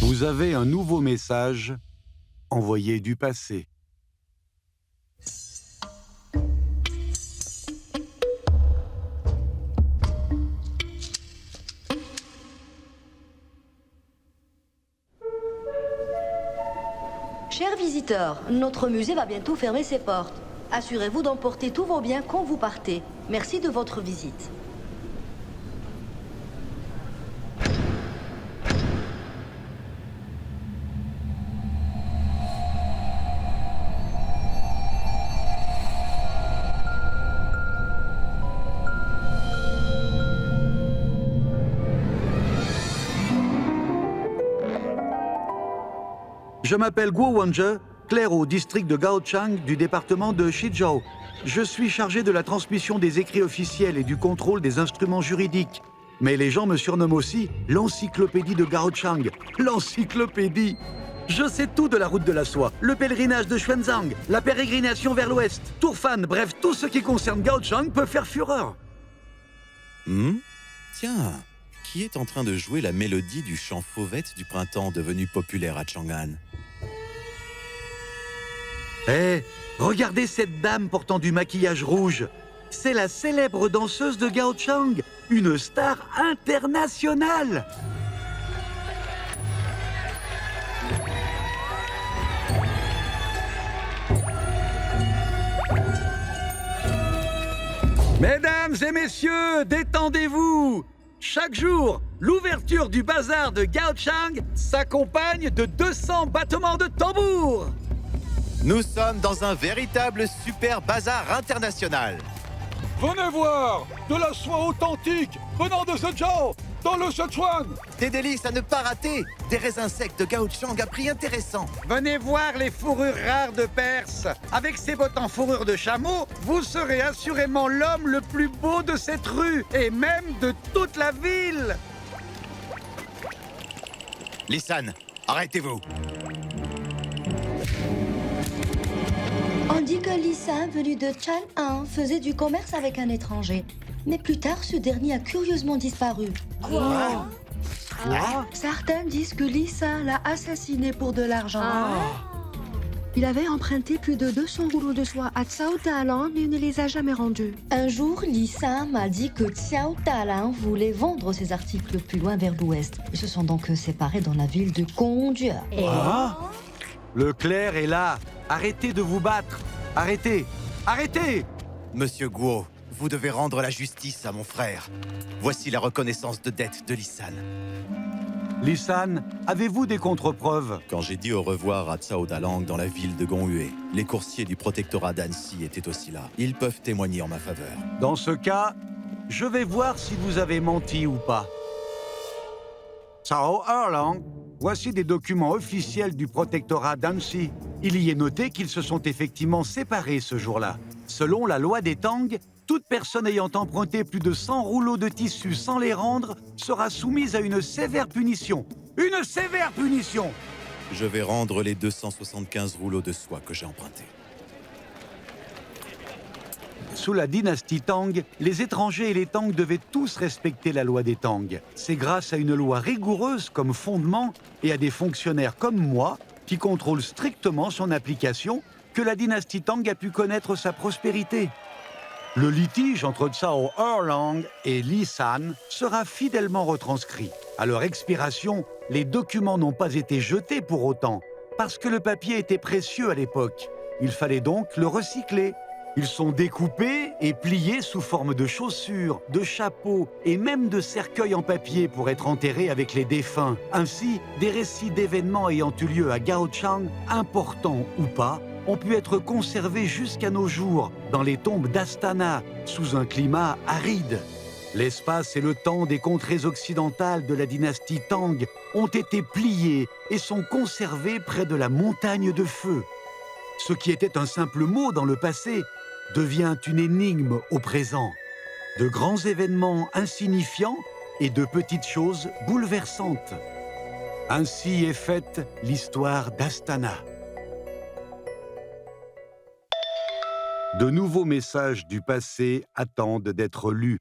Vous avez un nouveau message envoyé du passé. Chers visiteurs, notre musée va bientôt fermer ses portes. Assurez-vous d'emporter tous vos biens quand vous partez. Merci de votre visite. Je m'appelle Guo Wanje, clerc au district de Gaochang du département de Shizhou. Je suis chargé de la transmission des écrits officiels et du contrôle des instruments juridiques. Mais les gens me surnomment aussi l'encyclopédie de Gaochang. L'encyclopédie! Je sais tout de la route de la soie, le pèlerinage de Xuanzang, la pérégrination vers l'ouest, Tourfan, bref, tout ce qui concerne Gaochang peut faire fureur. Tiens, qui est en train de jouer la mélodie du chant fauvette du printemps devenu populaire à Chang'an? Eh, regardez cette dame portant du maquillage rouge. C'est la célèbre danseuse de Gaochang, une star internationale. Mesdames et messieurs, détendez-vous. Chaque jour, l'ouverture du bazar de Gaochang s'accompagne de 200 battements de tambour. Nous sommes dans un véritable super bazar international. Venez voir, de la soie authentique venant de Zhejiang, dans le Sichuan. Des délices à ne pas rater, des raisins secs de Gaochang à prix intéressant. Venez voir les fourrures rares de Perse. Avec ces bottes en fourrure de chameau, vous serez assurément l'homme le plus beau de cette rue, et même de toute la ville. Lisan, arrêtez-vous. On dit que Lisa, venu de Chang'an, faisait du commerce avec un étranger. Mais plus tard, ce dernier a curieusement disparu. Quoi? Certains disent que Lisa l'a assassiné pour de l'argent. Il avait emprunté plus de 200 rouleaux de soie à Cao Dalang et ne les a jamais rendus. Un jour, Lisa m'a dit que Cao Dalang voulait vendre ses articles plus loin vers l'ouest. Ils se sont donc séparés dans la ville de Gongju. Le clerc est là. Arrêtez de vous battre. Arrêtez. Arrêtez. Monsieur Guo, vous devez rendre la justice à mon frère. Voici la reconnaissance de dette de Lisan. Lisan, avez-vous des contre-preuves? Quand j'ai dit au revoir à Cao Dalang dans la ville de Gonghue, les coursiers du protectorat d'Annecy étaient aussi là. Ils peuvent témoigner en ma faveur. Dans ce cas, je vais voir si vous avez menti ou pas. Cao Erlang, voici des documents officiels du protectorat d'Annecy. Il y est noté qu'ils se sont effectivement séparés ce jour-là. Selon la loi des Tang, toute personne ayant emprunté plus de 100 rouleaux de tissu sans les rendre sera soumise à une sévère punition. Une sévère punition! Je vais rendre les 275 rouleaux de soie que j'ai empruntés. Sous la dynastie Tang, les étrangers et les Tang devaient tous respecter la loi des Tang. C'est grâce à une loi rigoureuse comme fondement et à des fonctionnaires comme moi, qui contrôlent strictement son application, que la dynastie Tang a pu connaître sa prospérité. Le litige entre Cao Erlang et Lisan sera fidèlement retranscrit. À leur expiration, les documents n'ont pas été jetés pour autant, parce que le papier était précieux à l'époque. Il fallait donc le recycler. Ils sont découpés et pliés sous forme de chaussures, de chapeaux et même de cercueils en papier pour être enterrés avec les défunts. Ainsi, des récits d'événements ayant eu lieu à Gaochang, importants ou pas, ont pu être conservés jusqu'à nos jours dans les tombes d'Astana, sous un climat aride. L'espace et le temps des contrées occidentales de la dynastie Tang ont été pliés et sont conservés près de la montagne de feu. Ce qui était un simple mot dans le passé devient une énigme au présent. De grands événements insignifiants et de petites choses bouleversantes. Ainsi est faite l'histoire d'Astana. De nouveaux messages du passé attendent d'être lus.